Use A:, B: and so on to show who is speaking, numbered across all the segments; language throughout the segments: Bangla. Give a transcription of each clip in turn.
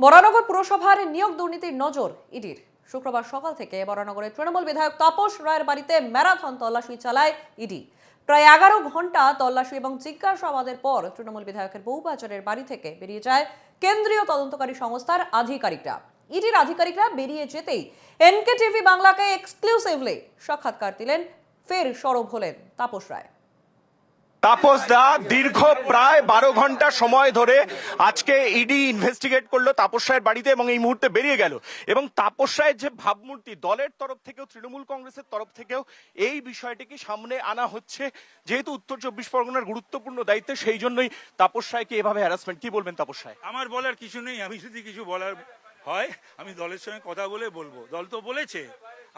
A: বরানগর পুরসভার নিয়োগ দুর্নীতির নজর ইডির। শুক্রবার সকাল থেকে বরানগরের তৃণমূল বিধায়ক তাপস রায়ের বাড়িতে ম্যারাথন তল্লাশি চালায় ইডি। প্রায় 11 ঘন্টা তল্লাশি এবং জিজ্ঞাসাবাদের পর তৃণমূল বিধায়কের বউবাজারের বাড়ি থেকে বেরিয়ে যায় কেন্দ্রীয় তদন্তকারী সংস্থার আধিকারিকরা। ইডির আধিকারিকরা বেরিয়ে যেতেই এনকেটিভি বাংলাকে এক্সক্লুসিভলি সাক্ষাৎকার দিলেন, ফের সরব হলেন তাপস রায়।
B: তাপস দা দীর্ঘ প্রায় 12 ঘন্টা সময় ধরে আজকে ইডি ইনভেস্টিগেট করলো তাপস রায়ের বাড়িতে এবং এই মুহূর্তে বেরিয়ে গেল। এবং তাপস রায়ের যে ভাবমূর্তি, দলের তরফ থেকেও তৃণমূল কংগ্রেসের তরফ থেকেও এই বিষয়টিকে সামনে আনা হচ্ছে, যেহেতু উত্তর 24 পরগনার গুরুত্বপূর্ণ দায়িত্ব, সেই জন্যই তাপস রায়কে এভাবে হ্যারাসমেন্ট। কি বলবেন তাপস রায়?
C: আমার বলার কিছু নেই। আমি যদি কিছু বলার হয় আমি দলের সঙ্গে কথা বলে বলবো। দল তো বলেছে,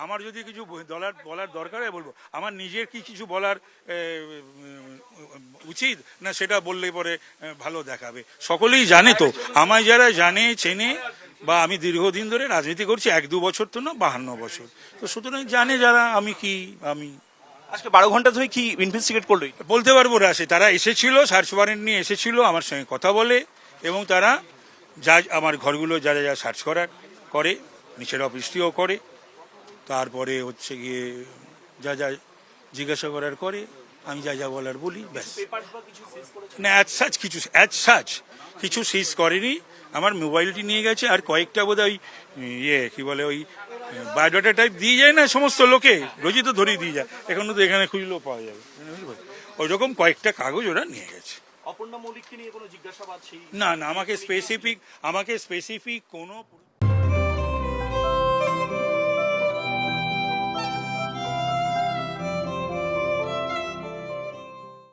C: আমার যদি কিছু বলার দরকার হয় বলবো। আমার নিজের কি কিছু বলার উচিত না সেটা বললে পরে ভালো দেখাবে। সকলেই জানে তো, আমায় যারা জানে চেনে, বা আমি দীর্ঘদিন ধরে রাজনীতি করছি, 1-2 বছর তো না, 52 বছর, তো সুতরাং জানে যারা আমি কি। আমি
B: আজকে 12 ঘন্টা ধরে কি ইনভেস্টিগেট করলো?
C: বলতে পারবো না। তারা এসেছিল, সার্চ ওয়ারেন্ট নিয়ে এসেছিল, আমার সঙ্গে কথা বলে, এবং তারা যা আমার ঘরগুলো যা যা সার্চ করার করে, নিচের অফিসটিও করে, তারপরে হচ্ছে গিয়ে যা যা জিজ্ঞাসা করার করে, আমি যা যা বলার বলি, ব্যাস। না, কিছু সিজ করেনি। আমার মোবাইলটি নিয়ে গেছে, আর কয়েকটা বোধহয় কি বলে, ওই বায়োডাটা টাইপ দিয়ে যায় না সমস্ত লোকে, রোজই তো ধরিয়ে দিয়ে যায়, এখনো তো এখানে খুঁজলেও পাওয়া যাবে, ওই রকম কয়েকটা কাগজ ওরা নিয়ে গেছে।
B: অপর্ণা মল্লিককে নিয়ে কোনো জিজ্ঞাসাবাদ?
C: না, আমাকে স্পেসিফিক কোনো